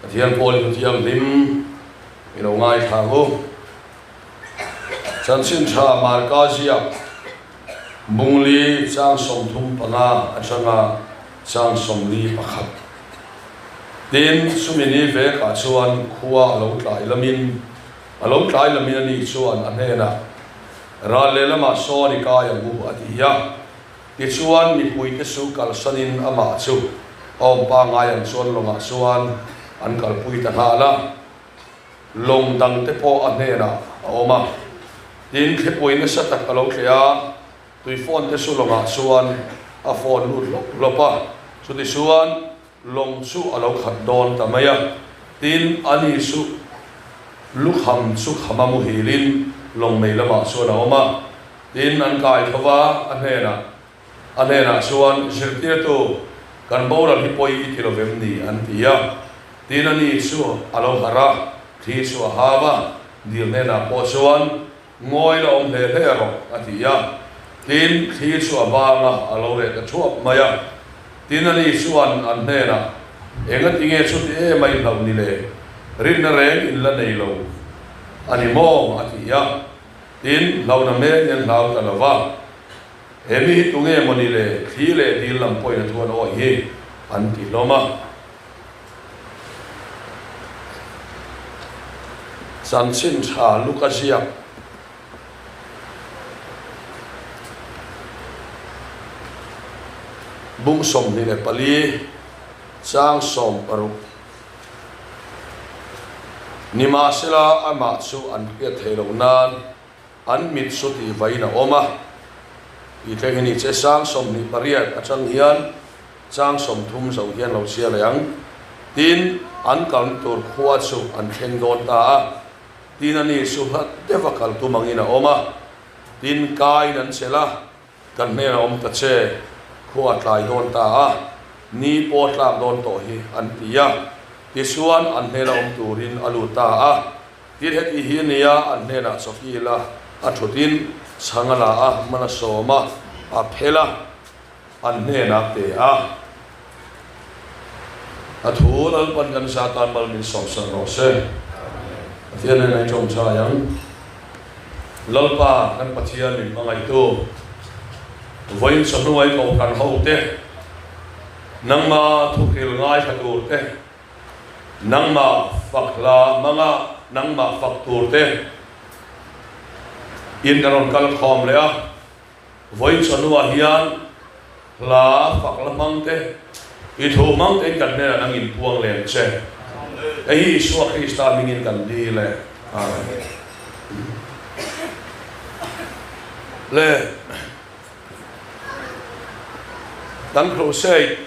Pathian poli Pathian lim ino ngai thangu chan sin tha markazia bungli chang som thum panga achanga chang som li pakhat tin sumini ve ka chuan khuwa lo tlai lamin alo tlai lamin ani chuan anena ra le lama so ni ka ya bu atia ti chuan mi pui te su kal sanin ama chu om pa ngai an chuan longa chuan an kal pui ta hala long dang te po anena oma tin khe pui na sa tak alo khia tui phone te su longa chuan a phone lut lopa chu ti chuan long chu alo khat don tamaya tin ani su lukham chu khamamu hilin long mei lama chuan oma tin an kai thawa anena chuan sirtir tu kan bora hi poi kilovem ni an tia tin ani chu alo hara thi chu hawa dil nena po chuan ngoi lo om le ro atia tin thi chu awanga alo re ka thuap maya tin ani chuan an nena enga tinge chu te mai lo ni le rin na reng in la nei lo ani mo atia tin lo na me nen lau ta lawa emi tunge moni le thi le dil lam poi na thuan o hi an ti loma san sin tha lukasia bung som ni le pali chang som paru nima sela ama chu an ke thelo nan an mit su ti vaina oma i the ni che sang som ni paria achang hian chang som thum so hian lo sia leang tin an kan tur khuwa chu an theng don ta tin ani su hat devakal tu mangina oma tin kai nan sela kan ne om ta che khuwa tlai don ta ni po tlam don to hi an tia ti suan an ne om turin alu ta ti het hi nia an ne na sofila a thutin changala mana soma a phela an ne na te a thu lal pan kan satan mal min som san ro se tian nei chom cha yang lalpa kan Pathianni mangai tu voin sanuai ko kan ho te nangma thukil ngai thatur te nangma fakla manga nangma faktur te in karon kal khom le voin sanua hian la fakla mang te i thu mang te kan ne nang in puang len che ei su Krista mingin kan di le le dan crusade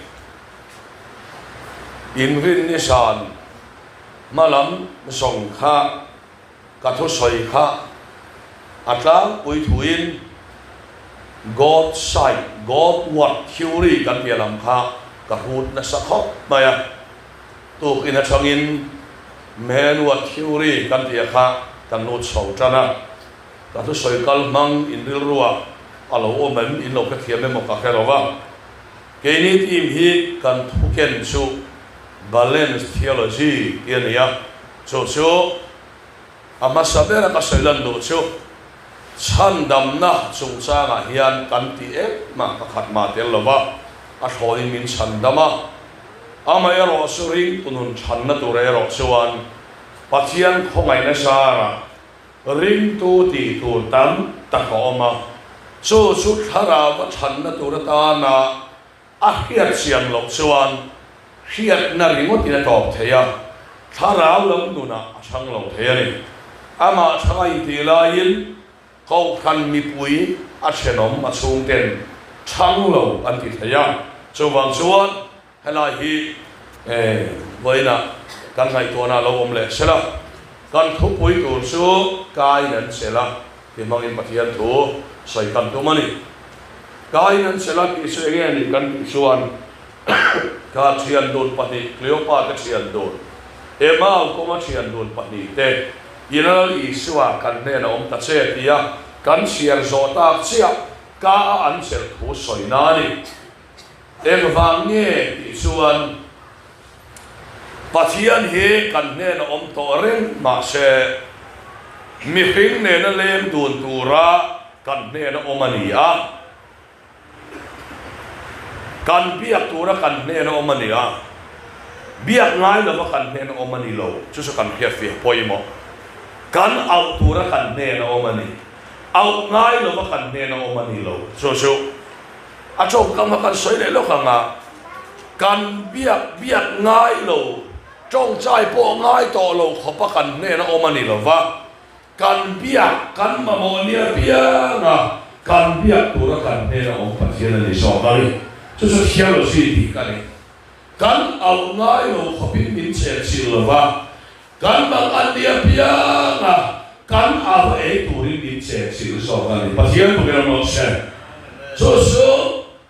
in rin ni san malam song kha ka thu soi kha atlang pui thuin God side God what theory kan dia lam kha ka hut na sakhop maya tu in a changin man what theory kan dia kha kan not so chana ka thu soi kal mang in ril ruwa alo omen in lo ka thiam me mo ka khelova ke ni tim hi kan thuken chu balance theology iania so ama sabera ka sailan do chu chandam na chung changa hian kan ti ma ka khat ma tel lova a thoi min chandama ama ya ro suring tunun channa tu re ro chuan pathian khongai na sa ring tu ti tu tam ta khoma chu thara wa channa tu ra ta na a hiat siam lo chuan hiat na ringot ina top theya tharau lam nu na achang lo theya ni ama thangai ti lain ko khan mi pui a chenom ma chung ten chang lo an ti theya chuwang chuan hala hi voina kan ngai to na lo om le sela kan thu pui tu chu kai nan sela ti mangin Pathian thu sai kan tu mani kai nan sela ti se ge ni kan chuan ka thian don pati kleopa ka thian don ema ko ma thian don pati te inal iswa kan ne na om ta che tia kan siar zo ta chia ka an sel thu soi na ni em vang nge ti chuan Pathianni kan ne na om to ren ma se mi hing ne na lem dun tura kan ne na omania kan biak tura kan ne na omania biak ngai lo kan ne na omani lo chu so kan khia fi poimo kan au tura kan ne na omani au ngai lo kan ne na omani lo so a chong kam kan soi le lo kanga kan biak ngai lo trong trai po ngai to lo khopa kan ne na omani lo va kan biak kan mamonia bia nga kan biak tura kan ne na om Pathianni so kali so theology di kali kan au ngai lo khopin min che sil va kan bang andia bia nga kan au e turin min che sil so kali Pathianni ko no se so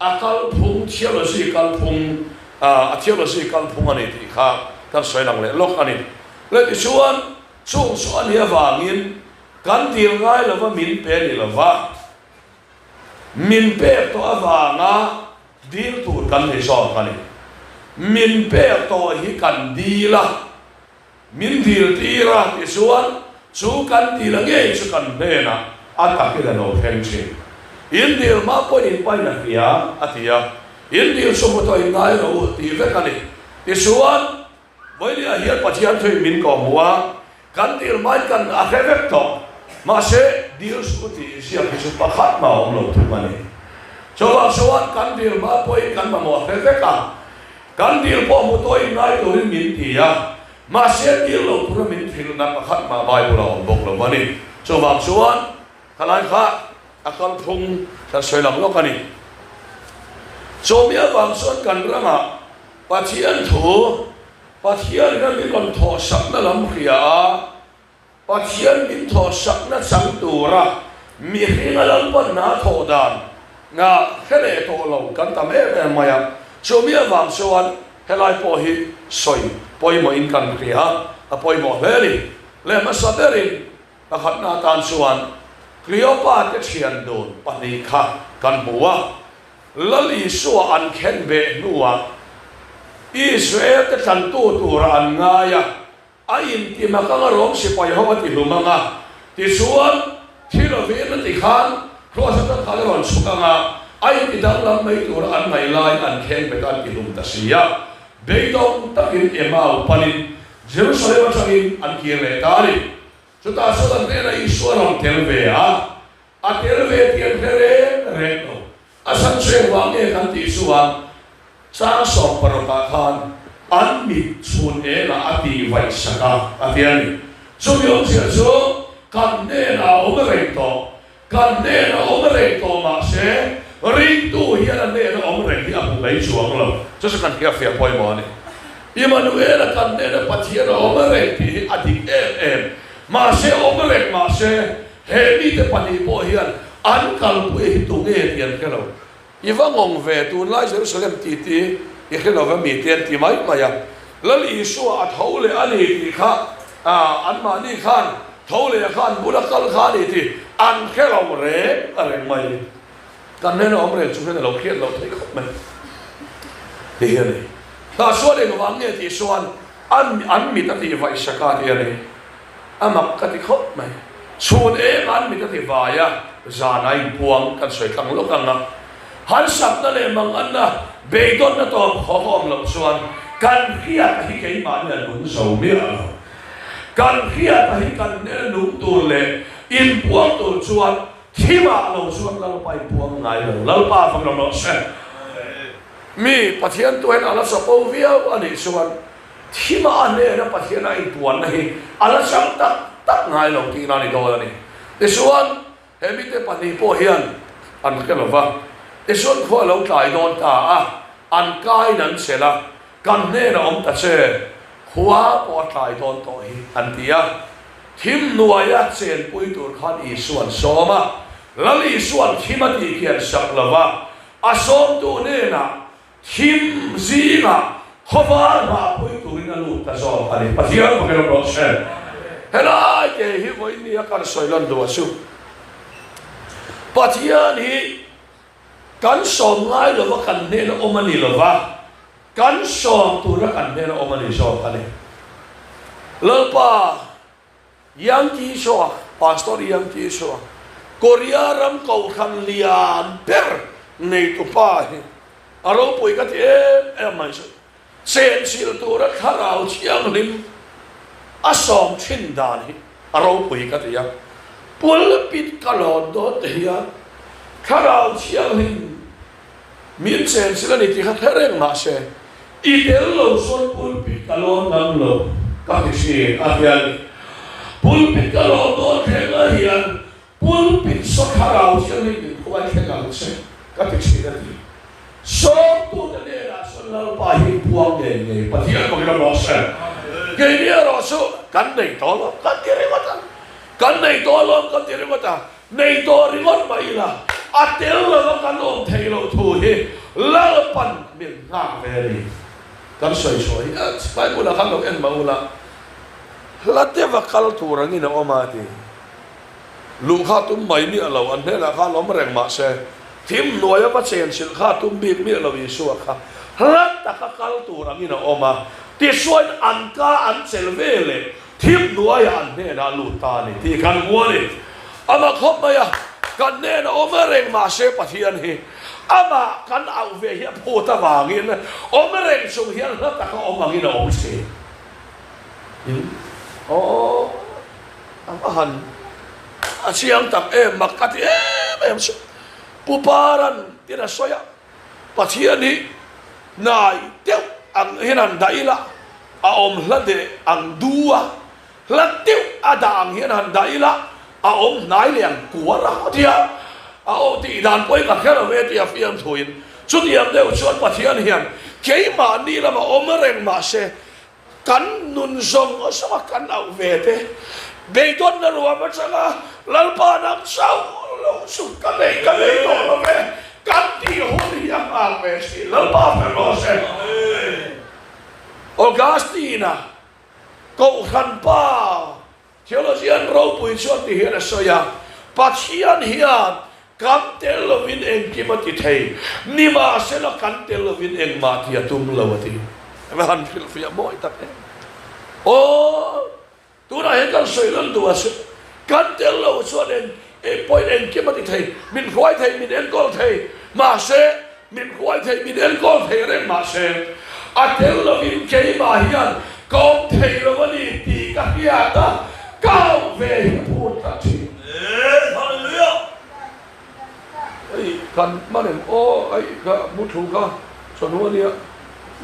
akal phung theology kal phung a theology kal phung ani ti kha kan soi lang le lok ani le ti chuan chung so ani awangin kan til ngai lo va min pe ni lo va min pe to awanga dil tur kan ni so kan ni min pe to hi kan dila min dil tira ti chuan chu kan dila nge chu kan ne na ata ke no phen chi in dil ma po in pai na kia atia in dil so mo to ngai lo ti ve kan ni ti chuan với đi hiện Pathianni thuê min có mua kan dir mai kan a hevek to ma se dir su ti sia ki su pakhat ma om lo thu mani cho ba soan kan dir ma poi kan ma mo hevek ka kan dir po mu toi nai to rin min ti ya ma se dir lo thu min thil na pakhat ma bai bu lo om bok lo mani cho ba soan kalai kha akal phung ta soi lam lo kani cho mia bang soan kan rama Pathianni thu Pathianni na min kon tho sak na lam khia Pathianni min tho sak na chang tura mi hinga lam pan na tho dan nga khele to lo kan tam e maya cho mi awang soan helai po hi soi poi mo in kan khia a poi mo heli le ma sa derin a khat na tan soan Cleopa te chian don pani kha kan buwa lali so an khen be nuwa Israel te tan tu tura an ngaya ain ti makanga rom si pai ho ti lumanga ti suan thi lo ve na ti khan ro sa ta khala ron sukanga ain ti dang lam mai tura an ngai lai an khen be kan ti lum ta sia be dong takin emau panin Jerusalem changin an ki le tari so ta so dan ne na Israel ron tel ve a tel ve ti re no asan se wang e kan ti suan sang song paroka khan an mit chun e na ati vai saka atiani so yong sia so kan ne na omre to ma se ring tu hian ne na omre ti apu lai chuang lo so se kan kia fia poi mo ni Emmanuel kan ne na Pathianni omre ti ati em ma se omre ma se he mi te pani po hian an kal pu e tu nge tian kelo Iwa ngong ve tu lai Jerusalem ti i khelo va mi tian ti mai maya lal isu a thole ani ti kha an ma ni khan thole khan bulakal khan ti an khelo re are mai kan ne no omre chu ne lo khiat lo thei khop mai ti hian ta so le wang ne ti suan an mi ta ti vai saka ti ani amak ka ti khop mai chun e an mi ta ti va ya za nai buang kan soi kang lo kang na han sap na le mang an na be don na to kho khom lo suan kan khia hi ke ma ne lun so mi a kan khia hi kan ne lung tu le in buang tu suan thima lo suan lo pai buang ngai lo pa phang lo se mi Pathianni tu en ala sa po via ani suan thima ne na Pathianni ai tuan na hi ala sang tak ngai lo ti na ni do ni te suan he mi te pani po hian an ke lo va e son kho lo tlai don ta an kai nan sela kan ne na om ta che khwa po tlai don to hi an tia thim nuaya chen pui tur khan I suan soma lali suan thimati kian sak lova a som tu ne na thim zinga khowa ma pui tur na lu ta so ani Pathianni ko ke lo se hela ke hi voi ni kan soilon do su Pathianni kan som ngai lo kan ne no omani lo va kan som tu ra kan ne na omani so kan lalpa yang ki so pastor yang ki so Korea ram kau kan lian per nei tu pa hi aro pui ka ti em mai so sen sil tu ra kharau chiang lim asom thin dan hi aro pui ka ti ya pul pit kalon do te ya kharau chiang lim miễn sen sil ni ti kha thereng ma se i del lo son pul pit kalon nam lo ka ti si afian pul pit kalon do te la hian pulpit so kharau chiang ni ko ai khengal se ka ti si da ti so tu da ne ra so la pa hi puang de ne pathian ko ga lo se ke ni ro so kan nei to lo kan ti re mata kan nei to lo kan ti re mata nei to ri ngon mai la a tel lo kan om thei lo thu hi la pan min nga ve ni kan soi soi a pai ko la kan lo en ma la la te va kal tu rang ina oma ti lu kha tum mai mi alo an he la kha lom reng ma se thim noya pa chen sil kha tum bi mi alo yi su kha rat ta ka kal tu rang ina oma ti suan an ka an sel ve le thim noya an he na lu ta ni ti kan wo ni ama khop ma ya kan ne na oma reng ma se pathian hi ama kan au ve hi pho ta wa ngin oma reng sung hian rat ta ka oma ngin om se o ama han siang tak makat em puparan tidak soya Pathianni nai teu ang hinan daila aom lade ang dua lateu ada ang hinan daila aom nai liang kuara dia ao ti dan poi ka khera ve ti afiam thuin chu diam deu chuan Pathianni hian keima ni lama omreng ma se kan nun song osama kan au ve te Beiton na ruwa pa sanga lalpa ng saw lusog kami to kami kanti huli ang almesi lalpa perose Augustina Kohhran pa Theological ro pui chuan ti hian soya Pathianni hian kantel lovin eng kimati thei nima sela kantel lovin eng ma ti atum lawati han fil fia moi ta o tu na hen kan soi lan tu as kan tel lo so den point en ke ma ti thei min khoi thei min en gol thei ma se min khoi thei min en gol thei re ma se a tel lo vin ke ma hian kom thei lo ni ti ka hia ta cao về pu ta chi hallelujah ai kan ma nem o ai ka mu thu ka chawhnua nia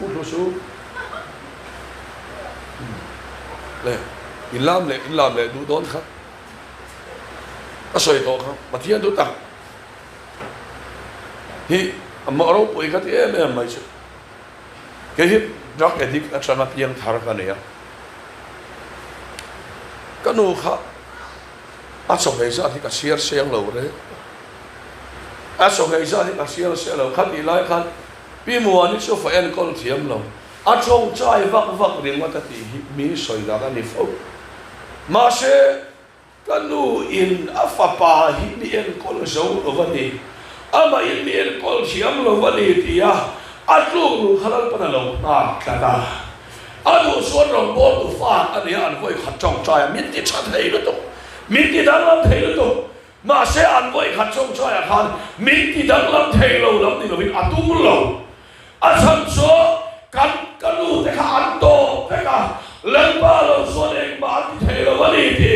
mu thu su le in lam le du don kha a soi to kha pathian du ta hi amma ro pui kha ti em mai chu ke hi drug addict a chama piang thar ka ne ya kanu kha a so he za thi ka share seng lo re a so he za thi ka share se lo kha ti lai khan pi muan ni so fa en kol thiam lo a chong chai vak ring ma ta ti mi soi da ka ni fo ma se kanu in afapa hi ni en kol zo lo vani ama in ni en kol thiam lo vani ti ya a lu khalal pa na lo na ka ta a lu so rong bo tu fa a ni an voi khat chong chai min ti chat hei lo to min ti dang lam thei lo to ma se an voi khat chong chai a khan min ti dang lam thei lo lam ni lo vin atum lo a chan so kan kanu te kha an to te ka lan pa lo so le ma ti thei lo vani ti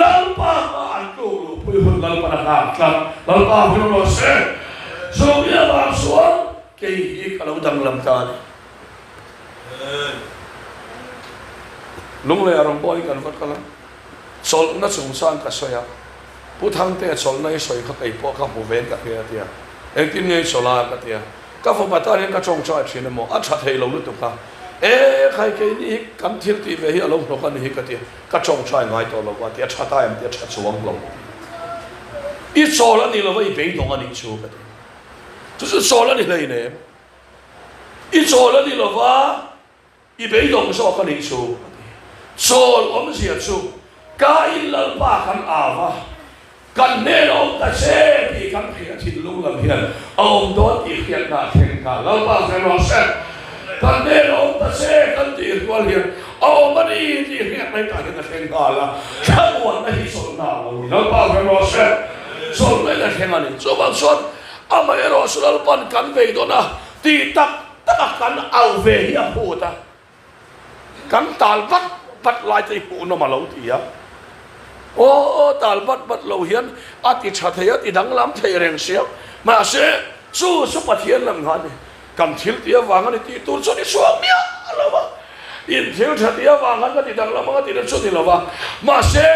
lan pa ma an lu pui hun lan pa na ka klam lan pa pui lo se so ya ba so ke hi ka lo dang lam ta ni lung le arong boy kan vat kala sol na chung san ka soya pu Thangtea sol na soi kha kai po ka pu ven ka pia tia ek tin ngai sola ka tia ka fo mata ren ka chong cha chin mo a tha thei lo lu tu ka khai ke ni kam thil ti ve hi along no ka ni ka tia ka chong cha ngai to lo wa tia tha ta em tia tha chuang lo i sol ani lo vai be dong ani chu ka tia tu su sol ani lei ne i sol ani lo va i be dong so ka ni chu sol om sia chu Kain lal pa kan ava kan ne om ta se ti kan phia thil lung lam hian om do ti khian na theng ka lal pa se ro se kan ne om ta se kan ti kwal hian au mani ti riak nai ta hian theng kala chawan na hi sol na lo pa ve mo se sol nai la theng ani so bang son ama ero sulal pan kan ve do na ti tak tak kan au ve hi pu ta kan tal pat lai ti pu no ma lo ti ya o tal bat lo hian ati cha thei ati dang lam thei reng siam ma se su pathian lam han kam thil tia wang ani ti tur so ni suam mia lo ba in thil tha tia wang an ti dang lam ma ti so ti lo ba ma se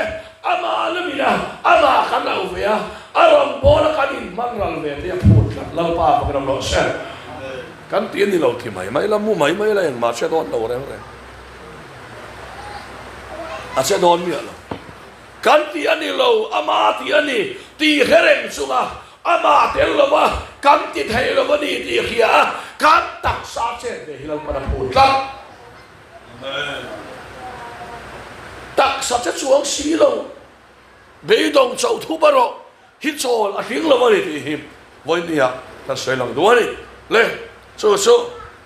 ama lamina ama kan au ve a aram bola kan in mang ral ve ti pu la pa pa kan lo se kan ti ni lo ki mai la mu mai la yang ma se don lo re a se don mi lo kan ti ani lo ama ti ani ti hereng sunga ama tel lo ba kan ti thai lo ba ni ti khia kan tak sa che de hilal para pu la tak sa che chuang si lo be dong chau thu ba ro hi chol a hing lo ba ni ti him voi ni ya ta sei lang do ni le so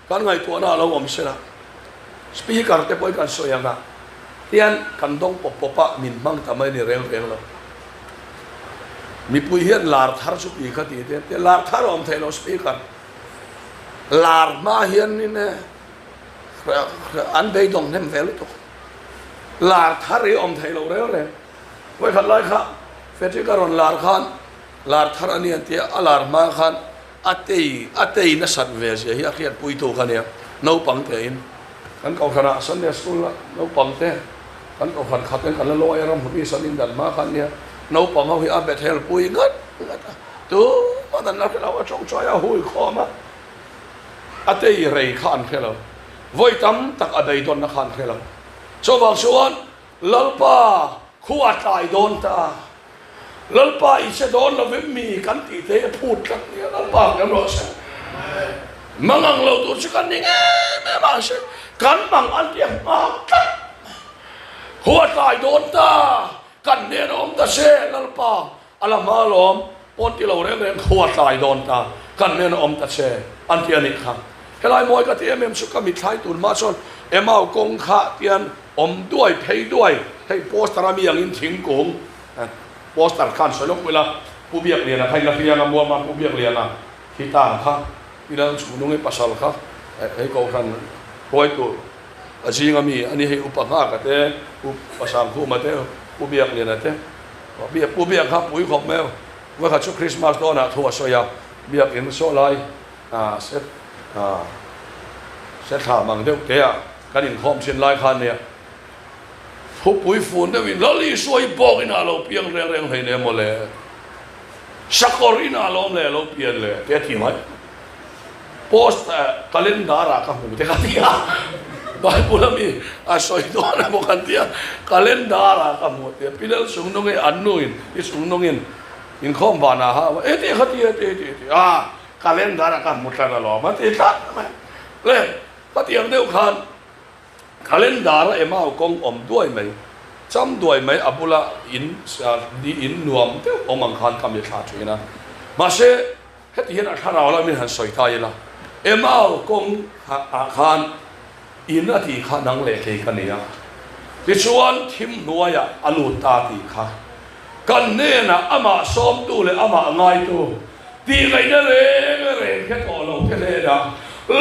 kan ngai tu na lo om se la speaker te poi kan so yang na tian kan dong popa min mang tamai ni reng lo mi pui hian lar thar chu pi kha ti te lar thar om thei lo speaker lar ma hian ni ne an bei dong nem vel to lar thar ri om thei lo re voi khat lai kha fe ti karon lar khan lar thar ani an ti alar ma khan atei na sat ve je hi akhiat pui to khan ya no pang te in kan kau khana Sunday school la no pang te kan kau khan khaten kan lo ai ram hu sanin dan ma khan ya no pang ho hi a bethel pui ngat tu ma dan na la chong choya hui khoma atei rei khan khelo voi tam tak adai don na khan khelo so bang suan lalpa khuat lai don ta lalpa i se don lo ve mi kan ti te phut kan ni lalpa ngam lo sa mangang lo tu chi kan ni me ma se kan mang an tiang ma khuat lai don ta kan ne om ta se lalpa ala ma lom pon ti lo reng khuat lai don ta kan ne om ta se an ti ani kha helai moi ka ti em su ka mi thai tun ma son emau kong kha tian omด้วยpheiด้วยให้โพสต์ตรามีอย่างอินถิงกงโพสต์ตัดขั้นสวยลงเวลาผู้เบียกเรียนนะใครนักเรียนมัวมาผู้เบียกเรียนนะที่ต่างครับที่นั่งชูนุ่งให้ปัสสาวะครับให้เขาคันปล่อยตัวอาชีพก็มีอันนี้ให้อุปการะกันเต้อุปสรรคคู่มาเต้ผู้เบียกเรียนนะเต้ผู้เบียกครับปุ๋ยของแมวว่าเขาชุดคริสต์มาสตอนน่ะทัวร์สวยเบียกเห็นโซ่ลายเซตถามังเดียวเต้กันอินคอมเช่นลายคันเนี่ยผู้ปุ๋ยฝุ่นได้วินลลีสวยบอกอินาเราเพียงเร่งให้เนี่ยหมดเลยสักคนอินาเราเลยเราเปลี่ยนเลยเดี๋ยวที่ไหมโพสต์คาเลนดาร์กับผมเดี๋ยวกันที่บางคนมีสวยตัวนะบอกกันที่คาเลนดาร์กับผมเดี๋ยวพี่เลี้ยงส่งน้องอันนู้นที่ส่งน้องอินคอมบานาฮะเดี๋ยวกันที่คาเลนดาร์กับมุตระล้อมันที่ตัดไหมเลยก็ที่ยังเดียวกันคาเลนดาร์เอ็มเอากงอมด้วยไหมจำด้วยไหมอับุละอินดีอินนวมเดี๋ยวอมังคันคำยิ่งขาดช่วยนะมาเช่เฮ็ดเห็นข้าเราแล้วมีหันสวยตายละเอ็มเอากงคันอินนาทีข้านังเล่ห์กันเนี่ยที่ชวนทิมนัวยอลูตาตีข้ากันเนี่ยนะอามาซ้อมตู้เลยอามาง่ายตู้ตีไงเนี่ยเลยแค่ต่อเราแค่เลยนะ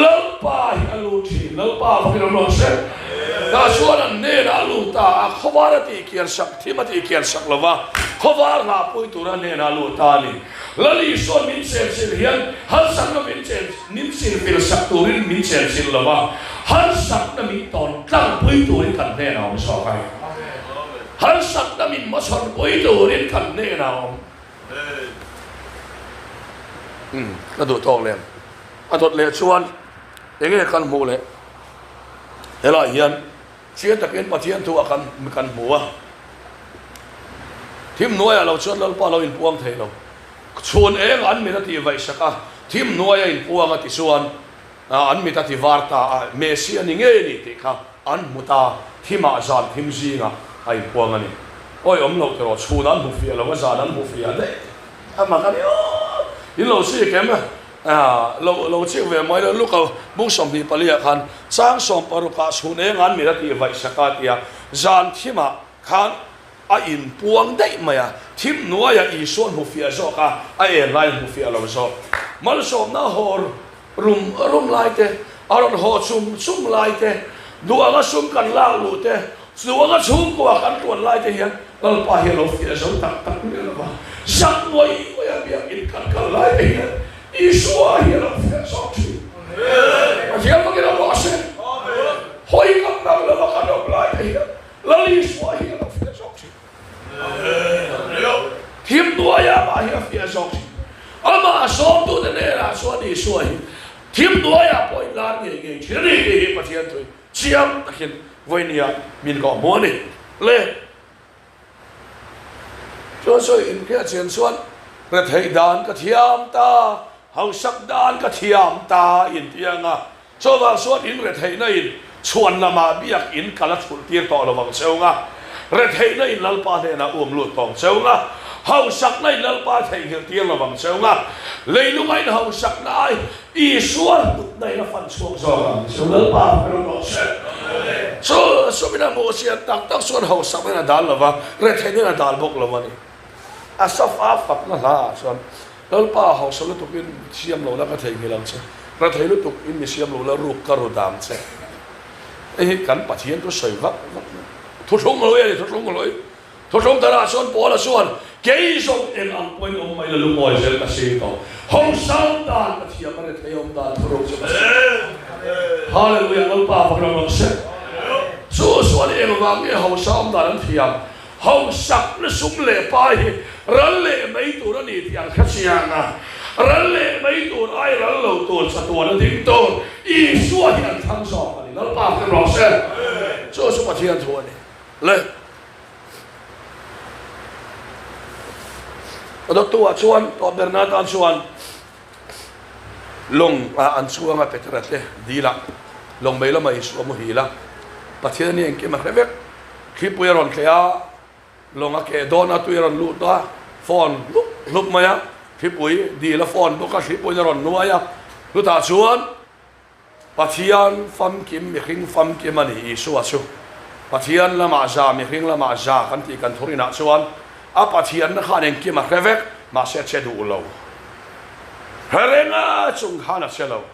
เลิกป้าอลูทีเลิกป้าพวกเราเสร็จถ้าชวนอันเนี่ยนะลูตาเขาว่าตีเกียรสักที่มาตีเกียรสักแล้วว่าเขาว่าหาปุยตัวนั้นเนี่ยนะลูตานี่แล้วลีส่วนมินเซลสิเฮียนฮันสักนั้นมินเซลนิมสิลฟิลสักตัวนี้มินเซลสิแล้วว่าฮันสักนั้นมีตอนตั้งปุยตัวนี้กันแน่นอนสอบไปฮันสักนั้นมินมาสอนปุยตัวนี้กันแน่นอนกระโดดทองเลยกระโดดเลยชวนอย่างนี้กันหูเลยเฮ้ยล่ะเฮียนเชื่อตะเกียนปะเทียนตัวกันหัวทีมน้อยเราชวนเราป้าเราอินพวงเทเราชวนเองอันมีนาทีไว้สักทีมน้อยอินพวงติชวนอันมีนาทีวาร์ตาเมสซี่นี่เงี้ยนี่ติค่ะอันมุตาทีมอาจารย์ทีมจีน่ะไอ้พวงอันนี้โอ้ยเราเจอชวนนั้นบุฟเฟ่เราก็จานนั้นบุฟเฟ่ได้ทำมากันนี่อินเราสิแกมั้ย lo chiu ve mai lo luka bu som ni palia khan chang som paru ka sun e ngan mi ra ti vai sakatia zan thima khan a in puang dei maya thim nuaya I son hu fia zo ka a e lai hu fia lo zo mal som na hor rum lai te aron ho sum lai te duanga sum kan la lu te duanga sum ko kan tuan lai te hian lal pa hi lo fia zo tak ni lo ba sak moi ya bia in kan lai te hian I sua hi lo fia zo ti amen ma kira lo se amen hoi kam na lo ka no lai te hian lali sua hi lo fia zo ti Thim nuaya ba hi fia zo ti ama som tu de nera so ni so hi thim nuaya poi lan nge chiri hi pathian thui chiam takin voinia min ko mo ni le so in kia chen suan ra thei dan ka thiam ta hau sak dan ka thiam ta in tianga so wa suan in ra thei na in chuan lama biak in kala thul tir to lo wang seunga ra thei na in lalpa ne na lut tong seunga hau sak nai lalpa thei hil tiang lawang seunga leilungai na hau sak nai I suan put nai na fan suang zo so lalpa pero no se so mina mo sian tak suan hau sak na dal lawa re thei na dal bok lawa ni asaf afak na la suan lalpa hau so lu tukin siam lo la ka thei ngilang che ra thei lu tuk in mi siam lo la ruk ka ro dam che e kan pathian to soi vak thu thong loi thu thong ta ra suan po la suan Kain som en ang point mai la lumoy sel ka se to hong sang dan ka thia ka re thayom dan thuro se hallelujah lalpa pakram se so suan en wang e hong sang dan thiam hong sak na sum le pa hi ral le mai tu ra ni tiang kha sianga ral le mai tu ai ral lo tu sa tu na ding to I suan hian thang so ka ni lalpa pakram se so pathian thua ni le Tua chuan to Bernard an chuan long an chuanga petrat le dila long mela mai su mo hila Pathianni en ke ma revek ki pueron klea longa ke dona tueron lu ta phone lup maya ki pui dila phone do ka ki pueron nuaya lu ta chuan Pathian fam kim mi khing fam kim ani Isu asu Pathian lama za mi khing lama za kan ti kan thorina chuan a Pathian na khan en ki ma revek ma se che du lo herenga chung khana se lo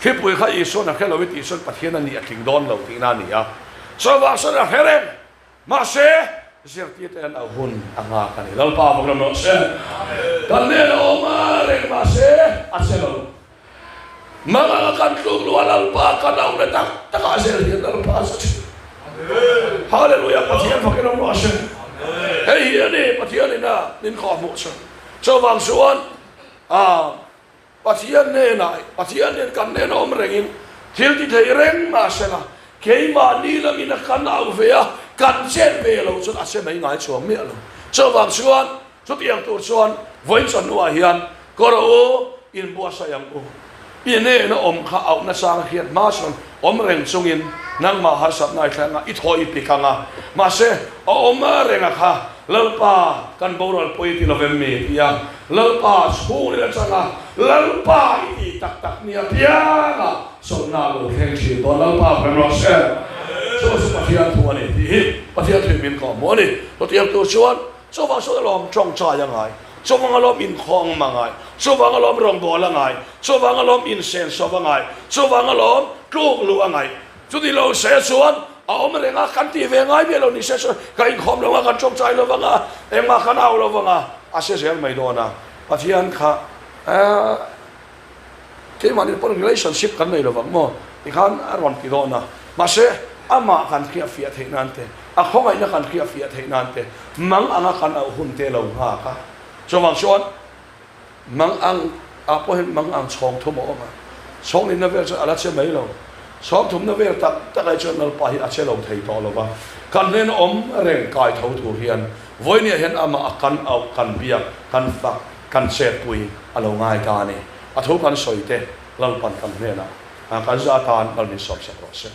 ki pui kha Isu na khelo wit Isu Pathian ani a king don lo ti na ni a so wa so na hereng ma se zerti ten a hun anga kan ni lal pa program no se kan ne lo ma re ma se a se lo ma kan tu lu lal pa kan au le tak ka se ri lal pa sa hallelujah Pathian fa ke no se hey ini Pathianni na nin kho mo so wang suan Pathianni na Pathianni kan ne nom rengin thil ti thei reng ma se la ke ma ni la min kan au ve a kan chen ve lo chu a se mai ngai chuang me lo so wang suan so tiang tu suan voin son wa hian ko ro in bua sa yang u ine na om kha au na sang hian ma son om reng chungin nang ma har sap nai thanga I thoi pikanga ma se om renga kha lalpa kan borol poi ti lovem me ya lalpa school le changa lalpa I tak nia pianga so na lo khen chi do lalpa kan ro se so Pathian thu ani ti Pathian thu min ko mo ni to tiam tu chuan so wa so lom chong cha yang ai so wa lom in khong mangai so wa lom rong bo la ngai so wa lom in sen so wa ngai so wa lom tluk lu ngai chu di lo se chuan om renga kan ti ve ngai be lo ni se kai khom lo kan chong chai lo wanga ema kan au lo wanga a se zel mai do na Pathian kha ke mani por relationship kan nei lo wang mo I khan aron ti do na ma se ama kan khia fia the nante a khongai na kan khia fia the nante mang anga kan au hun te lo ha ka so wang chuan mang ang a po hen mang ang chong thu mo ma chong in na ve ala che mai lo Som thum na ver tak ai chon nal pa hi a che lo thei to lo ba kan nen om reng kai tho thu hian voinia hen ama akan au kan bia kan fa kan se pui alo ngai ka ni a tho kan soi te lal pan kan ne na kan za tan al ni sop se